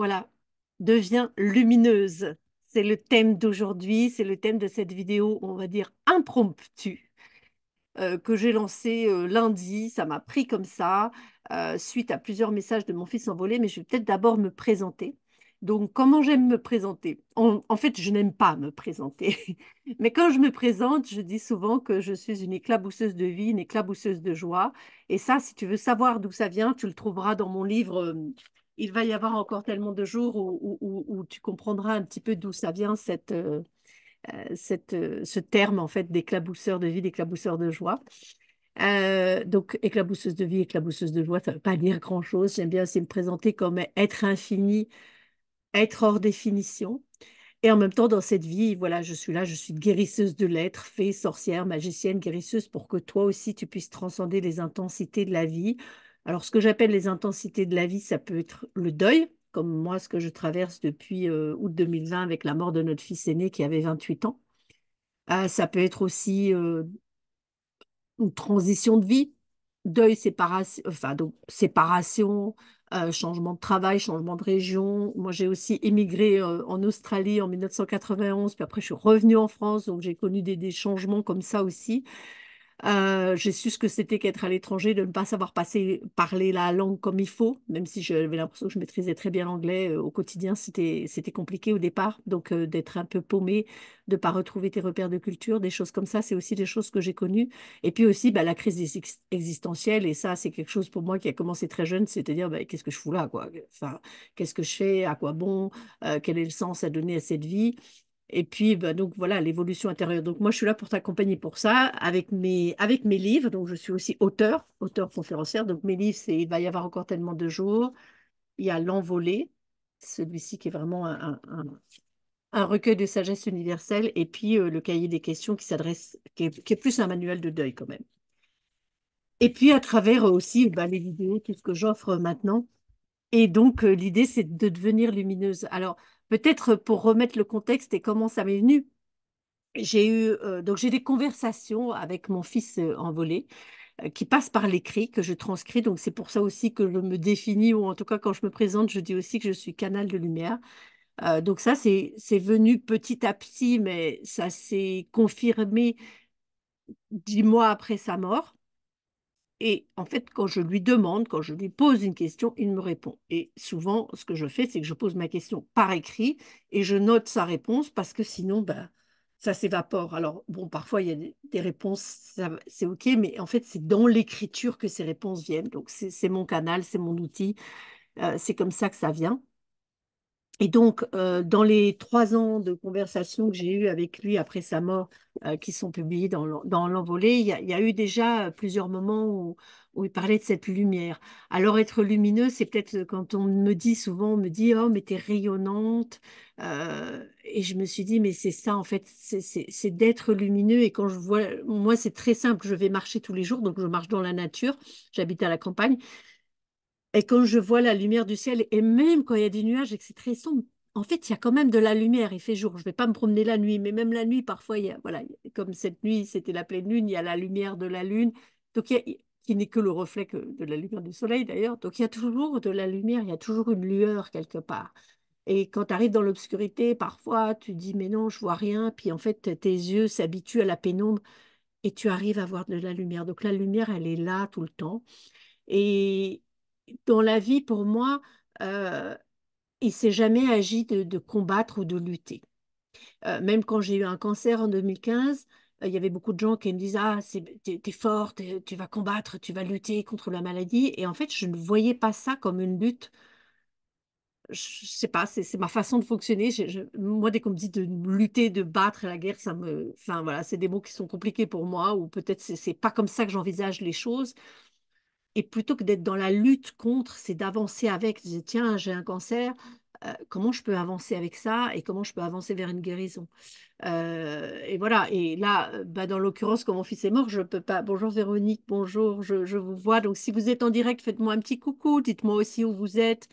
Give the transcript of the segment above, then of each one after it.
Voilà, deviens lumineuse. C'est le thème d'aujourd'hui, c'est le thème de cette vidéo, on va dire impromptue, que j'ai lancée lundi. Ça m'a pris comme ça, suite à plusieurs messages de mon fils envolé, mais je vais peut-être d'abord me présenter. Donc, comment j'aime me présenter? En fait, je n'aime pas me présenter. Mais quand je me présente, je dis souvent que je suis une éclabousseuse de vie, une éclabousseuse de joie. Et ça, si tu veux savoir d'où ça vient, tu le trouveras dans mon livre. Il va y avoir encore tellement de jours où tu comprendras un petit peu d'où ça vient, ce terme en fait d'éclabousseur de vie, d'éclabousseur de joie. Donc, éclabousseuse de vie, éclabousseuse de joie, ça ne veut pas dire grand-chose. J'aime bien aussi me présenter comme être infini, être hors définition. Et en même temps, dans cette vie, voilà, je suis là, je suis guérisseuse de l'être, fée, sorcière, magicienne, guérisseuse, pour que toi aussi, tu puisses transcender les intensités de la vie. Alors, ce que j'appelle les intensités de la vie, ça peut être le deuil, comme moi, ce que je traverse depuis août 2020 avec la mort de notre fils aîné qui avait 28 ans. Ça peut être aussi une transition de vie, deuil, séparation, enfin, donc, séparation, changement de travail, changement de région. Moi, j'ai aussi émigré en Australie en 1991, puis après, je suis revenue en France, donc j'ai connu des changements comme ça aussi. J'ai su ce que c'était qu'être à l'étranger, de ne pas savoir parler la langue comme il faut, même si j'avais l'impression que je maîtrisais très bien l'anglais. Au quotidien, c'était compliqué au départ. Donc, d'être un peu paumé, de ne pas retrouver tes repères de culture, des choses comme ça, c'est aussi des choses que j'ai connues. Et puis aussi, bah, la crise existentielle, et ça, c'est quelque chose pour moi qui a commencé très jeune, c'est-à-dire, bah, qu'est-ce que je fous là, quoi? Enfin, qu'est-ce que je fais? À quoi bon? Quel est le sens à donner à cette vie? Et puis, bah, donc voilà, l'évolution intérieure. Donc, moi, je suis là pour t'accompagner pour ça, avec mes livres. Donc, je suis aussi auteur conférencière. Donc, mes livres, c'est Il va y avoir encore tellement de jours. Il y a L'Envolée, celui-ci qui est vraiment un recueil de sagesse universelle. Et puis, le cahier des questions qui est plus un manuel de deuil quand même. Et puis, à travers aussi bah, les vidéos, tout ce que j'offre maintenant. Et donc, l'idée, c'est de devenir lumineuse. Alors, peut-être pour remettre le contexte et comment ça m'est venu. Donc j'ai des conversations avec mon fils envolé qui passent par l'écrit que je transcris. Donc c'est pour ça aussi que je me définis ou en tout cas quand je me présente, je dis aussi que je suis canal de lumière. Donc ça c'est venu petit à petit, mais ça s'est confirmé 10 mois après sa mort. Et en fait, quand je lui demande, quand je lui pose une question, il me répond. Et souvent, ce que je fais, c'est que je pose ma question par écrit et je note sa réponse parce que sinon, bah, ça s'évapore. Alors, bon, parfois, il y a des réponses, c'est OK, mais en fait, c'est dans l'écriture que ces réponses viennent. Donc, c'est mon canal, c'est mon outil. C'est comme ça que ça vient. Et donc, dans les 3 ans de conversation que j'ai eues avec lui après sa mort, qui sont publiés dans l'envolée, il y a eu déjà plusieurs moments où il parlait de cette lumière. Alors, être lumineux, c'est peut-être quand on me dit souvent, on me dit, oh, mais t'es rayonnante. Et je me suis dit, mais c'est ça, en fait, c'est d'être lumineux. Et quand je vois, moi, c'est très simple, je vais marcher tous les jours, donc je marche dans la nature, j'habite à la campagne. Et quand je vois la lumière du ciel, et même quand il y a des nuages et que c'est très sombre, en fait, il y a quand même de la lumière. Il fait jour. Je ne vais pas me promener la nuit, mais même la nuit, parfois, voilà, comme cette nuit, c'était la pleine lune, il y a la lumière de la lune, donc qui n'est que le reflet de la lumière du soleil d'ailleurs. Donc il y a toujours de la lumière, il y a toujours une lueur quelque part. Et quand tu arrives dans l'obscurité, parfois, tu dis, mais non, je vois rien. Puis en fait, tes yeux s'habituent à la pénombre et tu arrives à voir de la lumière. Donc la lumière, elle est là tout le temps. Et dans la vie, pour moi, euh, il s'est jamais agi de combattre ou de lutter. Même quand j'ai eu un cancer en 2015, il y avait beaucoup de gens qui me disaient, ah, t'es forte, tu vas combattre, tu vas lutter contre la maladie. Et en fait, je ne voyais pas ça comme une lutte. Je sais pas, c'est ma façon de fonctionner. Moi, dès qu'on me dit de lutter, de battre la guerre, enfin voilà, c'est des mots qui sont compliqués pour moi, ou peut-être c'est pas comme ça que j'envisage les choses. Et plutôt que d'être dans la lutte contre, c'est d'avancer avec. Je dis, tiens, j'ai un cancer, comment je peux avancer avec ça et comment je peux avancer vers une guérison. Et voilà. Et là, bah, dans l'occurrence, quand mon fils est mort, je peux pas. Bonjour Véronique, bonjour, je vous vois. Donc, si vous êtes en direct, faites-moi un petit coucou. Dites-moi aussi où vous êtes.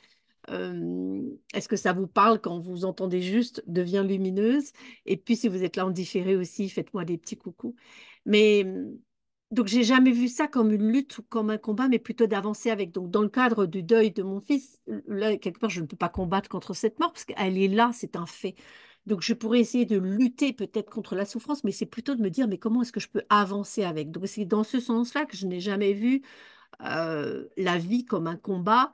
Est-ce que ça vous parle quand vous entendez juste devient lumineuse? Et puis, si vous êtes là en différé aussi, faites-moi des petits coucous. Mais Donc, j'ai jamais vu ça comme une lutte ou comme un combat, mais plutôt d'avancer avec. Donc, dans le cadre du deuil de mon fils, là, quelque part, je ne peux pas combattre contre cette mort parce qu'elle est là, c'est un fait. Donc, je pourrais essayer de lutter peut-être contre la souffrance, mais c'est plutôt de me dire, mais comment est-ce que je peux avancer avec? Donc, c'est dans ce sens-là que je n'ai jamais vu la vie comme un combat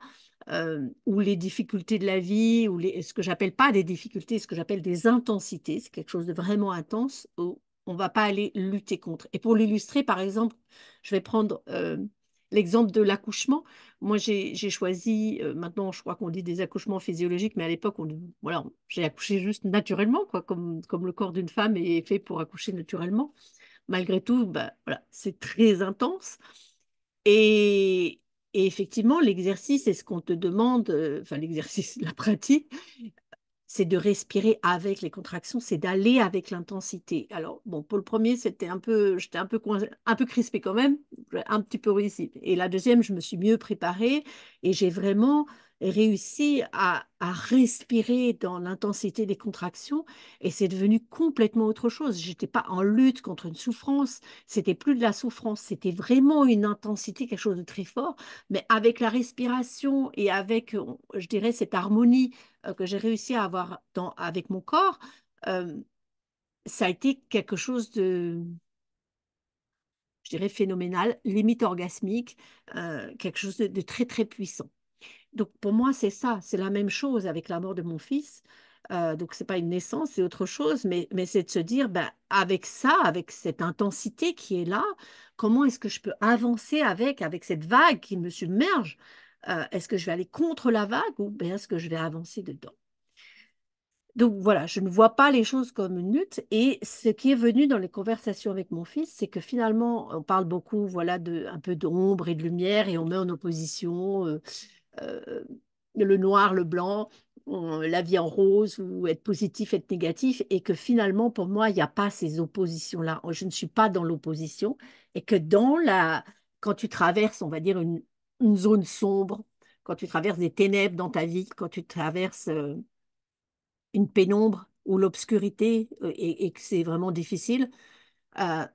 où les difficultés de la vie, ou ce que j'appelle pas des difficultés, ce que j'appelle des intensités, c'est quelque chose de vraiment intense où on va pas aller lutter contre. Et pour l'illustrer, par exemple, je vais prendre l'exemple de l'accouchement. Moi, j'ai choisi, maintenant je crois qu'on dit des accouchements physiologiques, mais à l'époque, voilà, j'ai accouché juste naturellement, quoi, comme le corps d'une femme est fait pour accoucher naturellement. Malgré tout, bah, voilà, c'est très intense. Et, et effectivement, l'exercice, c'est ce qu'on te demande, enfin l'exercice, la pratique, c'est de respirer avec les contractions, c'est d'aller avec l'intensité. Alors, bon, pour le premier, j'étais un peu un peu crispée quand même, j'ai un petit peu réussi. Et la deuxième, je me suis mieux préparée et j'ai vraiment réussi à respirer dans l'intensité des contractions et c'est devenu complètement autre chose. J'étais pas en lutte contre une souffrance, c'était plus de la souffrance, c'était vraiment une intensité, quelque chose de très fort, mais avec la respiration et avec, je dirais, cette harmonie que j'ai réussi à avoir avec mon corps, euh, ça a été quelque chose de, je dirais, phénoménal, limite orgasmique, quelque chose de très, très puissant. Donc pour moi, c'est ça, c'est la même chose avec la mort de mon fils. Donc c'est pas une naissance, c'est autre chose, mais c'est de se dire, ben, avec ça, avec cette intensité qui est là, comment est-ce que je peux avancer avec cette vague qui me submerge? Est-ce que je vais aller contre la vague ou bien est-ce que je vais avancer dedans? Donc voilà, je ne vois pas les choses comme une lutte. Et ce qui est venu dans les conversations avec mon fils, c'est que finalement, on parle beaucoup, voilà, de un peu d'ombre et de lumière, et on met en opposition euh, le noir, le blanc, la vie en rose, ou être positif, être négatif, et que finalement, pour moi, il n'y a pas ces oppositions-là. Je ne suis pas dans l'opposition, et que quand tu traverses, on va dire, une zone sombre, quand tu traverses des ténèbres dans ta vie, quand tu traverses une pénombre ou l'obscurité et que c'est vraiment difficile, euh,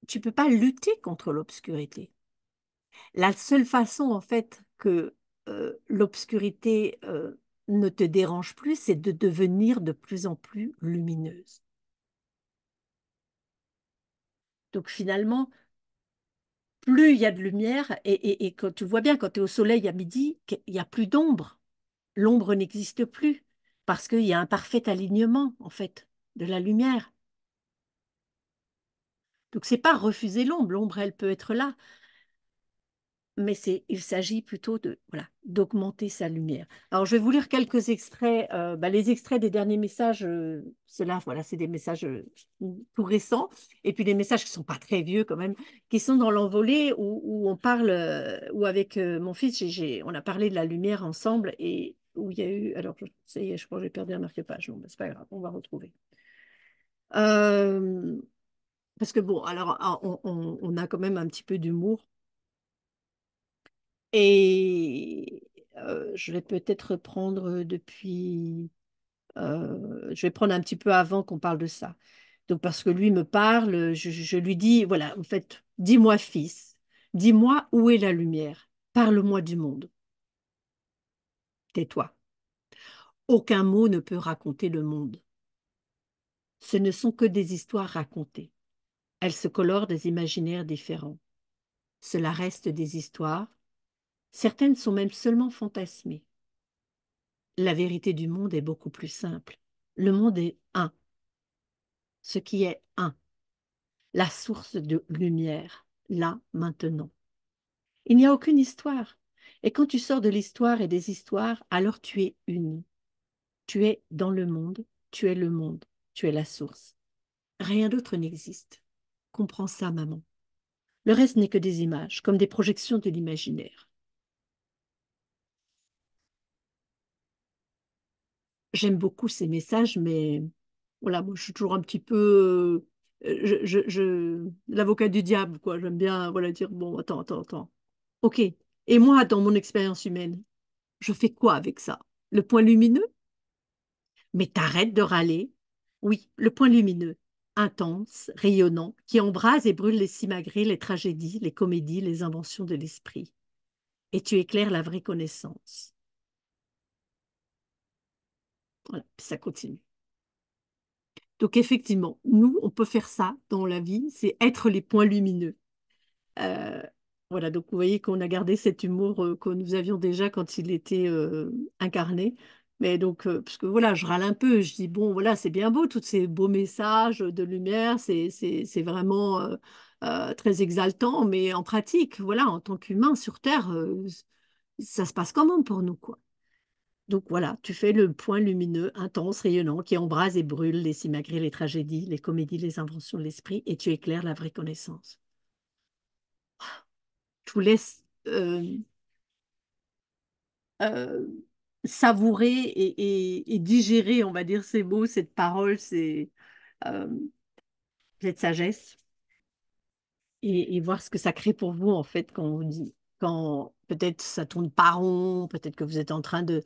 tu peux pas lutter contre l'obscurité. La seule façon, en fait, que l'obscurité ne te dérange plus, c'est de devenir de plus en plus lumineuse. Donc finalement, plus il y a de lumière, et quand tu vois bien, quand tu es au soleil à midi, il n'y a plus d'ombre. L'ombre n'existe plus parce qu'il y a un parfait alignement, en fait, de la lumière. Donc, c'est pas refuser l'ombre. L'ombre, elle peut être là, mais il s'agit plutôt voilà, d'augmenter sa lumière. Alors, je vais vous lire quelques extraits, les extraits des derniers messages. Ceux-là, voilà, c'est des messages tout récents, et puis des messages qui sont pas très vieux quand même, qui sont dans l'envolée où on parle, où avec mon fils, on a parlé de la lumière ensemble et où il y a eu, alors ça y est, je crois que j'ai perdu un marque-page. Non, ben, c'est pas grave, on va retrouver. Euh, Parce que bon, alors on a quand même un petit peu d'humour. Et je vais peut-être reprendre je vais prendre un petit peu avant qu'on parle de ça. Donc parce que lui me parle, je lui dis, voilà, en fait, dis-moi fils, dis-moi où est la lumière, parle-moi du monde, tais-toi. Aucun mot ne peut raconter le monde. Ce ne sont que des histoires racontées. Elles se colorent des imaginaires différents. Cela reste des histoires. Certaines sont même seulement fantasmées. La vérité du monde est beaucoup plus simple. Le monde est un, ce qui est un, la source de lumière, là, maintenant. Il n'y a aucune histoire. Et quand tu sors de l'histoire et des histoires, alors tu es une. Tu es dans le monde, tu es la source. Rien d'autre n'existe. Comprends ça, maman. Le reste n'est que des images, comme des projections de l'imaginaire. J'aime beaucoup ces messages, mais voilà, moi je suis toujours un petit peu l'avocat du diable, quoi. J'aime bien voilà, dire, bon, attends, attends, attends. Ok. Et moi, dans mon expérience humaine, je fais quoi avec ça? Le point lumineux? Mais t'arrêtes de râler. Oui, le point lumineux. intense, rayonnant, qui embrase et brûle les simagrées, les tragédies, les comédies, les inventions de l'esprit. Et tu éclaires la vraie connaissance. Voilà, puis ça continue. Donc effectivement, nous, on peut faire ça dans la vie, c'est être les points lumineux. Euh, voilà, donc vous voyez qu'on a gardé cet humour que nous avions déjà quand il était incarné. Mais donc, parce que voilà, je râle un peu, je dis, bon, voilà, c'est bien beau, tous ces beaux messages de lumière, c'est vraiment très exaltant, mais en pratique, voilà, en tant qu'humain sur Terre, ça se passe comment pour nous, quoi? Donc voilà, tu fais le point lumineux, intense, rayonnant, qui embrase et brûle les simagrées, les tragédies, les comédies, les inventions de l'esprit, et tu éclaires la vraie connaissance. Je vous laisse euh, savourer et digérer, on va dire, ces mots, cette parole, euh, cette sagesse, et voir ce que ça crée pour vous, en fait, quand on vous dit, quand peut-être ça tourne pas rond, peut-être que vous êtes en train de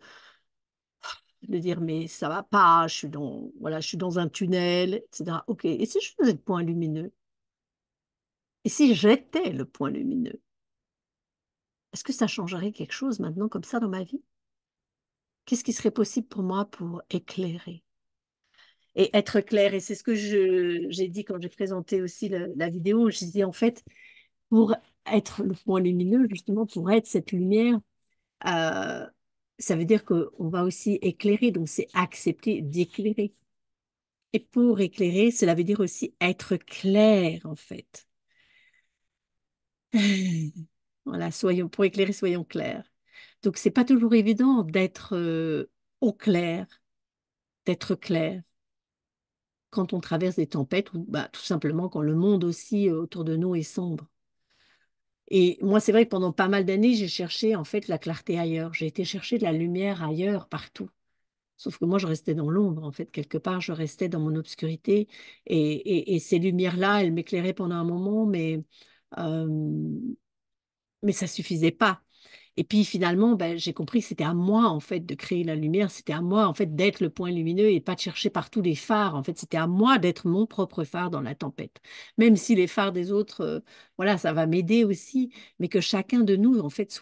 dire, mais ça va pas, voilà, je suis dans un tunnel, etc. Ok, et si je faisais le point lumineux? Et si j'étais le point lumineux? Est-ce que ça changerait quelque chose maintenant comme ça dans ma vie? Qu'est-ce qui serait possible pour moi pour éclairer? Et être clair. Et c'est ce que j'ai dit quand j'ai présenté aussi la vidéo. Je disais en fait, pour être le point lumineux, justement, pour être cette lumière, euh, ça veut dire qu'on va aussi éclairer. Donc, c'est accepter d'éclairer. Et pour éclairer, cela veut dire aussi être clair, en fait. Voilà, pour éclairer, soyons clairs. Donc, c'est pas toujours évident d'être au clair, d'être clair. Quand on traverse des tempêtes ou bah, tout simplement quand le monde aussi autour de nous est sombre. Et moi, c'est vrai que pendant pas mal d'années, j'ai cherché en fait la clarté ailleurs. J'ai été chercher de la lumière ailleurs, partout. Sauf que moi, je restais dans l'ombre, en fait. Quelque part, je restais dans mon obscurité. Et ces lumières-là, elles m'éclairaient pendant un moment, euh, mais ça suffisait pas. Et puis finalement, ben, j'ai compris que c'était à moi en fait de créer la lumière, c'était à moi en fait d'être le point lumineux et pas de chercher partout les phares. En fait, c'était à moi d'être mon propre phare dans la tempête. Même si les phares des autres, voilà, ça va m'aider aussi, mais que chacun de nous en fait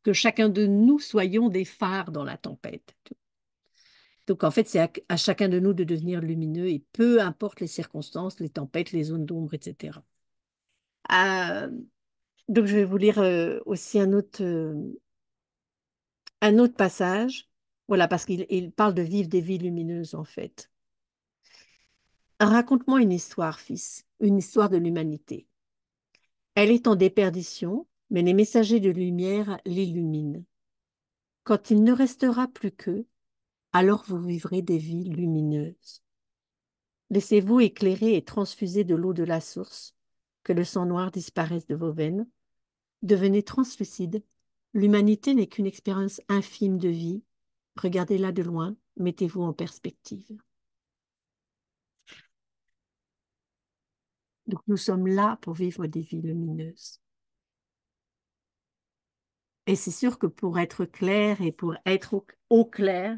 que chacun de nous soyons des phares dans la tempête. Donc en fait, c'est à chacun de nous de devenir lumineux et peu importe les circonstances, les tempêtes, les zones d'ombre, etc. Euh, donc je vais vous lire aussi un autre passage, voilà, parce qu'il parle de vivre des vies lumineuses, en fait. Raconte-moi une histoire, fils, une histoire de l'humanité. Elle est en déperdition, mais les messagers de lumière l'illuminent. Quand il ne restera plus qu'eux, alors vous vivrez des vies lumineuses. Laissez-vous éclairer et transfuser de l'eau de la source, que le sang noir disparaisse de vos veines. Devenez translucide. L'humanité n'est qu'une expérience infime de vie. Regardez-la de loin, mettez-vous en perspective. Donc nous sommes là pour vivre des vies lumineuses. Et c'est sûr que pour être clair et pour être au clair,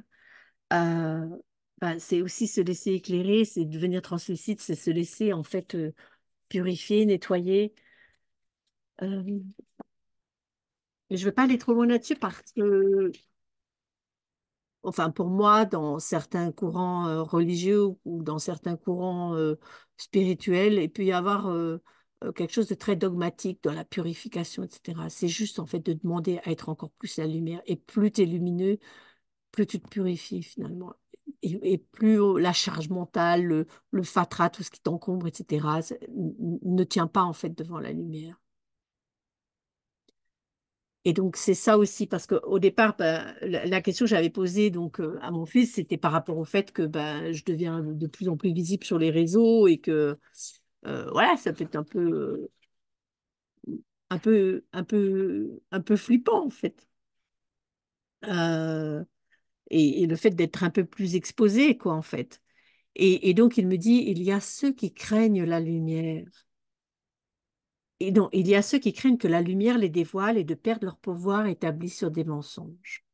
euh, ben, c'est aussi se laisser éclairer, c'est devenir translucide, c'est se laisser en fait purifier, nettoyer. Euh, mais je ne veux pas aller trop loin là-dessus parce que enfin, pour moi, dans certains courants religieux ou dans certains courants spirituels, il peut y avoir quelque chose de très dogmatique dans la purification, etc. C'est juste en fait de demander à être encore plus la lumière. Et plus tu es lumineux, plus tu te purifies finalement. Et plus la charge mentale, le fatras, tout ce qui t'encombre, etc., ne tient pas en fait devant la lumière. Et donc, c'est ça aussi, parce qu'au départ, ben, la question que j'avais posée donc, à mon fils, c'était par rapport au fait que ben, je deviens de plus en plus visible sur les réseaux et que, voilà, ça peut être un peu flippant, en fait. Euh, et le fait d'être un peu plus exposé, quoi, en fait. Et donc, il me dit, il y a ceux qui craignent la lumière. Et donc, il y a ceux qui craignent que la lumière les dévoile et de perdre leur pouvoir établi sur des mensonges.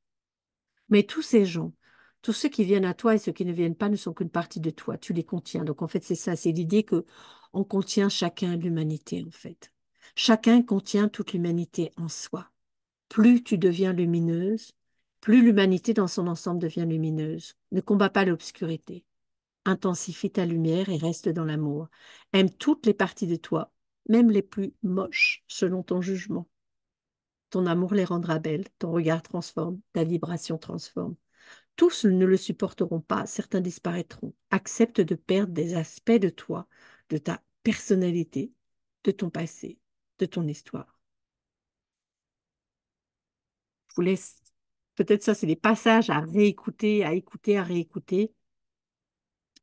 Mais tous ces gens Tous ceux qui viennent à toi et ceux qui ne viennent pas ne sont qu'une partie de toi. Tu les contiens. Donc, en fait, c'est ça. C'est l'idée que on contient chacun l'humanité, en fait. Chacun contient toute l'humanité en soi. Plus tu deviens lumineuse, plus l'humanité dans son ensemble devient lumineuse. Ne combat pas l'obscurité. Intensifie ta lumière et reste dans l'amour. Aime toutes les parties de toi, même les plus moches, selon ton jugement. Ton amour les rendra belles, ton regard transforme, ta vibration transforme. Tous ne le supporteront pas, certains disparaîtront. Accepte de perdre des aspects de toi, de ta personnalité, de ton passé, de ton histoire. Je vous laisse. Peut-être ça, c'est des passages à réécouter, à écouter, à réécouter.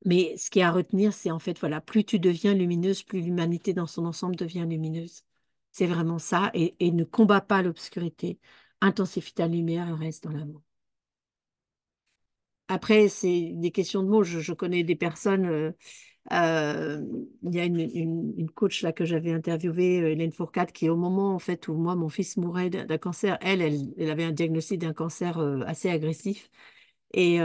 Mais ce qui est à retenir, c'est en fait, voilà, plus tu deviens lumineuse, plus l'humanité dans son ensemble devient lumineuse. C'est vraiment ça. Et ne combat pas l'obscurité. Intensifie ta lumière et reste dans l'amour. Après, c'est des questions de mots. Je connais des personnes. Euh, il y a une coach là que j'avais interviewée, Hélène Fourcade, qui au moment en fait où moi mon fils mourait d'un cancer, elle avait un diagnostic d'un cancer assez agressif. Et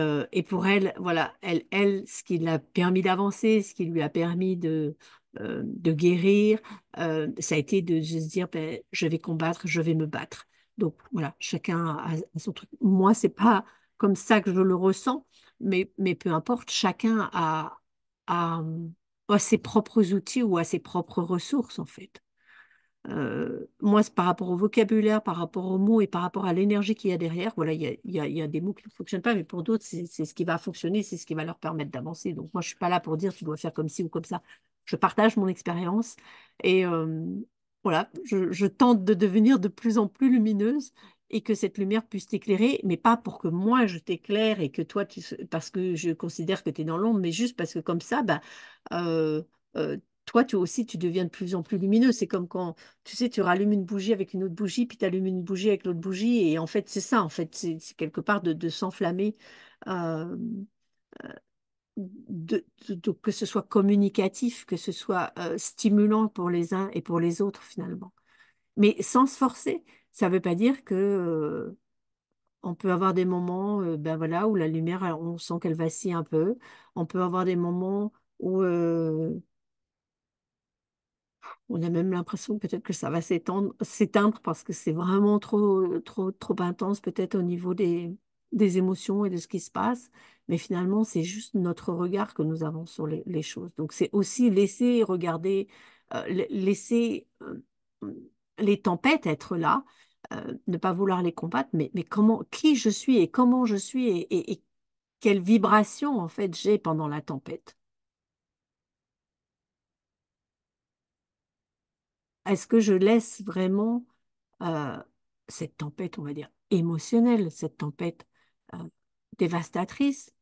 pour elle, voilà, ce qui l'a permis d'avancer, ce qui lui a permis de guérir, ça a été de se dire, ben, je vais combattre, je vais me battre. Donc voilà, chacun a son truc. Moi, c'est pas comme ça que je le ressens, mais peu importe, chacun a, a ses propres outils ou a ses propres ressources, en fait. Moi, c'est par rapport au vocabulaire, par rapport aux mots et par rapport à l'énergie qu'il y a derrière, voilà, il y a des mots qui ne fonctionnent pas, mais pour d'autres, c'est ce qui va fonctionner, c'est ce qui va leur permettre d'avancer. Donc, moi, je ne suis pas là pour dire tu dois faire comme ci ou comme ça. Je partage mon expérience et voilà, je tente de devenir de plus en plus lumineuse et que cette lumière puisse t'éclairer, mais pas pour que moi je t'éclaire et que toi, parce que je considère que tu es dans l'ombre, mais juste parce que comme ça, bah, euh, euh, toi, tu aussi, tu deviens de plus en plus lumineux. C'est comme quand tu sais, tu rallumes une bougie avec une autre bougie, puis tu allumes une bougie avec l'autre bougie, et en fait, c'est ça, en fait, c'est quelque part de s'enflammer, euh, que ce soit communicatif, que ce soit stimulant pour les uns et pour les autres, finalement. Mais sans se forcer, ça ne veut pas dire que on peut avoir des moments, ben voilà, où la lumière, on sent qu'elle vacille un peu. On peut avoir des moments où on a même l'impression peut-être que ça va s'éteindre parce que c'est vraiment trop intense peut-être au niveau des émotions et de ce qui se passe. Mais finalement, c'est juste notre regard que nous avons sur les choses. Donc, c'est aussi laisser regarder, laisser les tempêtes être là, ne pas vouloir les combattre, mais comment, qui je suis et comment je suis et quelle vibration en fait j'ai pendant la tempête. Est-ce que je laisse vraiment euh, cette tempête, on va dire, émotionnelle, cette tempête euh, dévastatrice,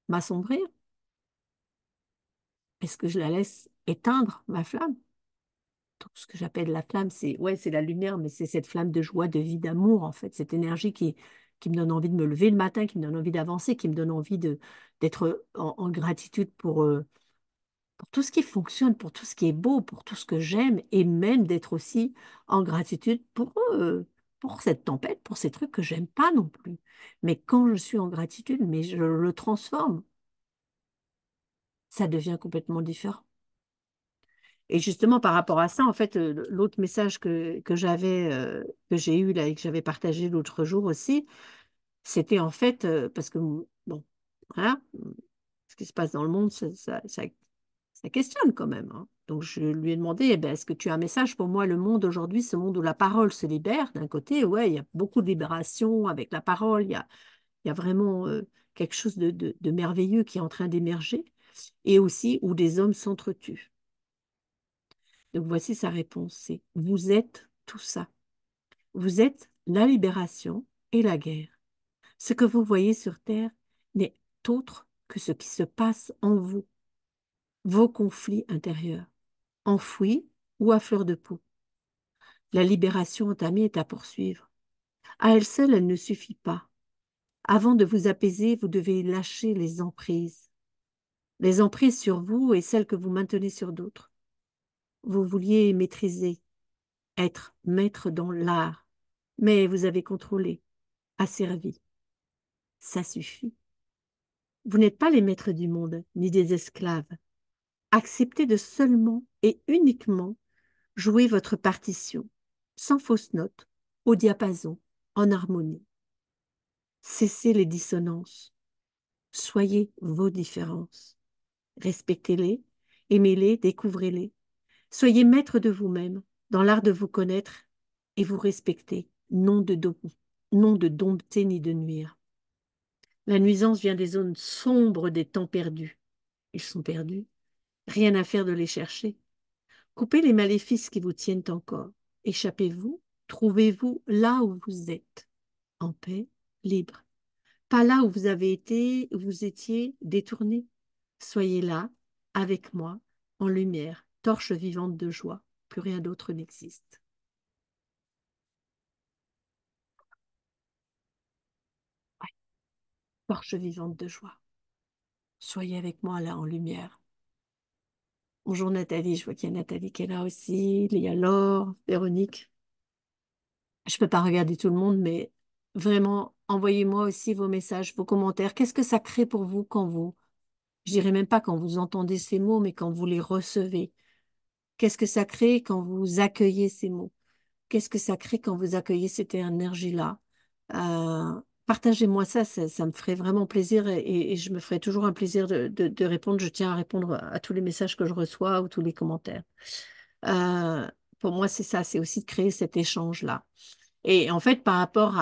m'assombrir? Est-ce que je la laisse éteindre ma flamme? Donc, ce que j'appelle la flamme, c'est ouais, c'est la lumière, mais c'est cette flamme de joie, de vie, d'amour, en fait, cette énergie qui me donne envie de me lever le matin, qui me donne envie d'avancer, qui me donne envie d'être en gratitude pour tout ce qui fonctionne, pour tout ce qui est beau, pour tout ce que j'aime, et même d'être aussi en gratitude pour cette tempête, pour ces trucs que j'aime pas non plus. Mais quand je suis en gratitude, mais je le transforme, ça devient complètement différent. Et justement, par rapport à ça, en fait, l'autre message que j'avais, que j'ai eu là et que j'avais partagé l'autre jour aussi, c'était en fait, parce que, bon, voilà, ce qui se passe dans le monde, ça questionne quand même, hein. Donc je lui ai demandé, eh ben, est-ce que tu as un message pour moi, le monde aujourd'hui, ce monde où la parole se libère, d'un côté, ouais, il y a beaucoup de libération avec la parole, il y a vraiment quelque chose de merveilleux qui est en train d'émerger, et aussi où des hommes s'entretuent. Donc voici sa réponse, c'est vous êtes tout ça. Vous êtes la libération et la guerre. Ce que vous voyez sur Terre n'est autre que ce qui se passe en vous, vos conflits intérieurs, enfouis ou à fleur de peau. La libération entamée est à poursuivre. À elle seule, elle ne suffit pas. Avant de vous apaiser, vous devez lâcher les emprises. Les emprises sur vous et celles que vous maintenez sur d'autres. Vous vouliez maîtriser, être maître dans l'art, mais vous avez contrôlé, asservi. Ça suffit. Vous n'êtes pas les maîtres du monde, ni des esclaves. Acceptez de seulement et uniquement jouer votre partition, sans fausse note, au diapason, en harmonie. Cessez les dissonances. Soyez vos différences. Respectez-les, aimez-les, découvrez-les. Soyez maître de vous-même, dans l'art de vous connaître et vous respecter, non de dompter ni de nuire. La nuisance vient des zones sombres des temps perdus. Ils sont perdus. Rien à faire de les chercher. Coupez les maléfices qui vous tiennent encore. Échappez-vous, trouvez-vous là où vous êtes, en paix, libre. Pas là où vous avez été, où vous étiez détourné. Soyez là, avec moi, en lumière, torche vivante de joie. Plus rien d'autre n'existe. Ouais, torche vivante de joie. Soyez avec moi là, en lumière. Bonjour Nathalie, je vois qu'il y a Nathalie qui est là aussi. Il y a Laure, Véronique. Je ne peux pas regarder tout le monde, mais vraiment, envoyez-moi aussi vos messages, vos commentaires. Qu'est-ce que ça crée pour vous quand vous, je dirais même pas quand vous entendez ces mots, mais quand vous les recevez? Qu'est-ce que ça crée quand vous accueillez ces mots? Qu'est-ce que ça crée quand vous accueillez cette énergie-là? Partagez-moi ça, ça me ferait vraiment plaisir et je me ferai toujours un plaisir de répondre. Je tiens à répondre à tous les messages que je reçois ou tous les commentaires. Euh, pour moi, c'est ça, c'est aussi de créer cet échange-là. Et en fait, par rapport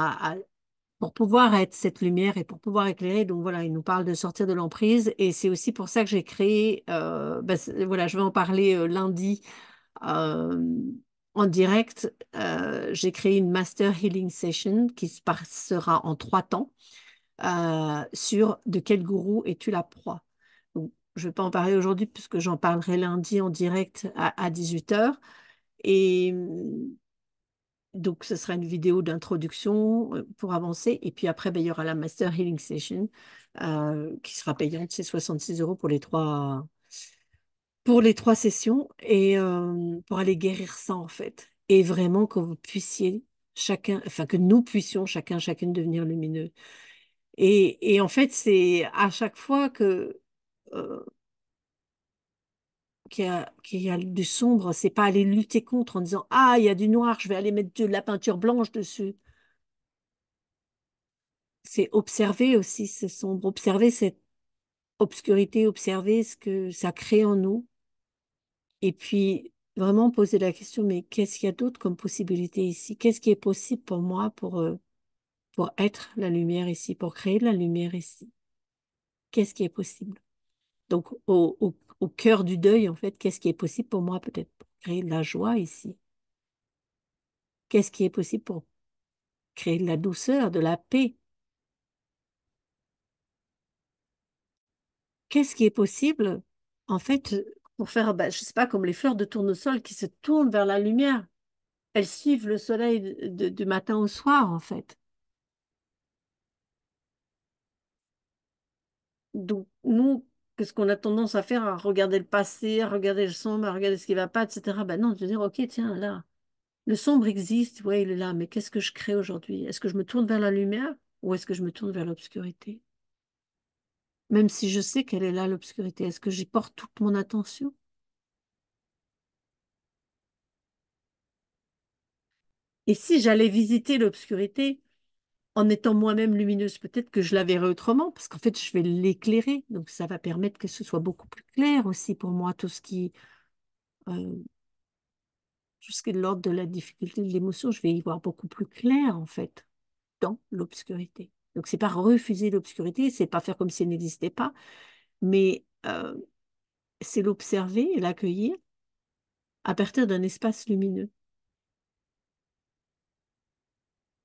pour pouvoir être cette lumière et pour pouvoir éclairer, donc voilà, il nous parle de sortir de l'emprise et c'est aussi pour ça que j'ai créé, voilà, je vais en parler lundi euh, en direct. J'ai créé une Master Healing Session qui se passera en 3 temps sur de quel gourou es-tu la proie. Donc, je ne vais pas en parler aujourd'hui puisque j'en parlerai lundi en direct à 18 h. Et donc, ce sera une vidéo d'introduction pour avancer. Et puis après, ben, il y aura la Master Healing Session qui sera payante. C'est 66 € pour les 3 sessions et pour aller guérir ça, en fait. Et vraiment que vous puissiez chacun, enfin que nous puissions chacun, chacune devenir lumineux. Et en fait, c'est à chaque fois euh, qu'il y a du sombre, c'est pas aller lutter contre en disant, ah, il y a du noir, je vais aller mettre de la peinture blanche dessus. C'est observer aussi ce sombre, observer cette obscurité, observer ce que ça crée en nous. Et puis, vraiment poser la question, mais qu'est-ce qu'il y a d'autre comme possibilité ici? Qu'est-ce qui est possible pour moi pour être la lumière ici, pour créer de la lumière ici? Qu'est-ce qui est possible? Donc, au cœur du deuil, en fait, qu'est-ce qui est possible pour moi peut-être pour créer de la joie ici? Qu'est-ce qui est possible pour créer de la douceur, de la paix? Qu'est-ce qui est possible, en fait, pour faire, bah, je sais pas, comme les fleurs de tournesol qui se tournent vers la lumière? Elles suivent le soleil du matin au soir, en fait. Donc, nous, qu'est-ce qu'on a tendance à faire? À regarder le passé, à regarder le sombre, à regarder ce qui va pas, etc. Ben non, de dire, OK, tiens, là, le sombre existe, ouais, il est là, mais qu'est-ce que je crée aujourd'hui? Est-ce que je me tourne vers la lumière ou est-ce que je me tourne vers l'obscurité? Même si je sais qu'elle est là, l'obscurité, est-ce que j'y porte toute mon attention? Et si j'allais visiter l'obscurité en étant moi-même lumineuse, peut-être que je la verrai autrement, parce qu'en fait, je vais l'éclairer. Donc, ça va permettre que ce soit beaucoup plus clair aussi pour moi, euh, tout ce qui est de l'ordre de la difficulté de l'émotion, je vais y voir beaucoup plus clair, en fait, dans l'obscurité. Donc, c'est pas refuser l'obscurité, c'est pas faire comme si elle n'existait pas, mais c'est l'observer et l'accueillir à partir d'un espace lumineux.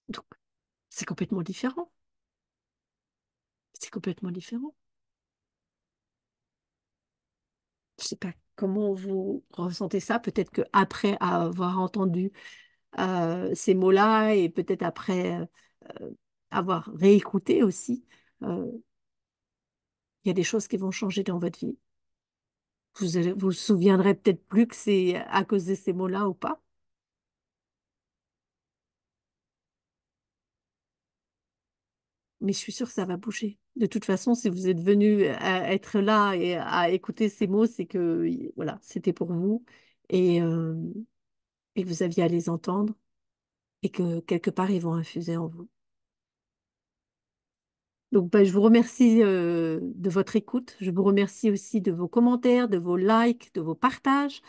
Donc, c'est complètement différent. C'est complètement différent. Je sais pas comment vous ressentez ça. Peut-être que après avoir entendu ces mots-là et peut-être après euh, avoir réécouté aussi, euh, il y a des choses qui vont changer dans votre vie. Vous souviendrez peut-être plus que c'est à cause de ces mots-là ou pas. mais je suis sûre que ça va bouger. De toute façon, si vous êtes venu à être là et à écouter ces mots, c'est que voilà, c'était pour vous et, euh, et que vous aviez à les entendre et que quelque part, ils vont infuser en vous. Donc, ben, je vous remercie de votre écoute. Je vous remercie aussi de vos commentaires, de vos likes, de vos partages.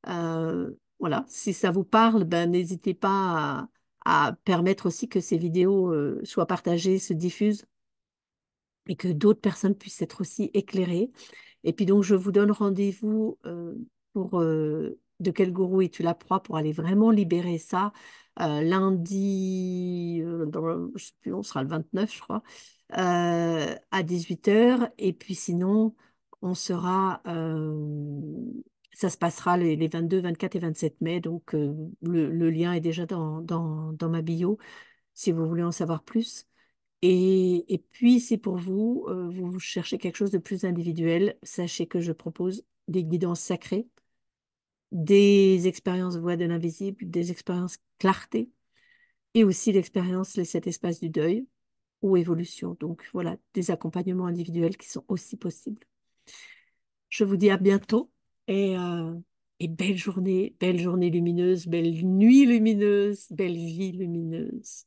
Voilà, si ça vous parle, ben, n'hésitez pas à permettre aussi que ces vidéos soient partagées, se diffusent et que d'autres personnes puissent être aussi éclairées. Et puis donc, je vous donne rendez-vous pour De quel gourou es-tu la proie pour aller vraiment libérer ça lundi, je sais plus, on sera le 29, je crois, à 18 h. Et puis sinon, on sera, ça se passera les 22, 24 et 27 mai. Donc, le lien est déjà dans ma bio si vous voulez en savoir plus. Et puis, si pour vous, vous cherchez quelque chose de plus individuel, sachez que je propose des guidances sacrées, des expériences voix de l'invisible, des expériences clarté et aussi l'expérience les 7 espaces du deuil ou évolution. Donc voilà, des accompagnements individuels qui sont aussi possibles. Je vous dis à bientôt et, euh, et belle journée lumineuse, belle nuit lumineuse, belle vie lumineuse.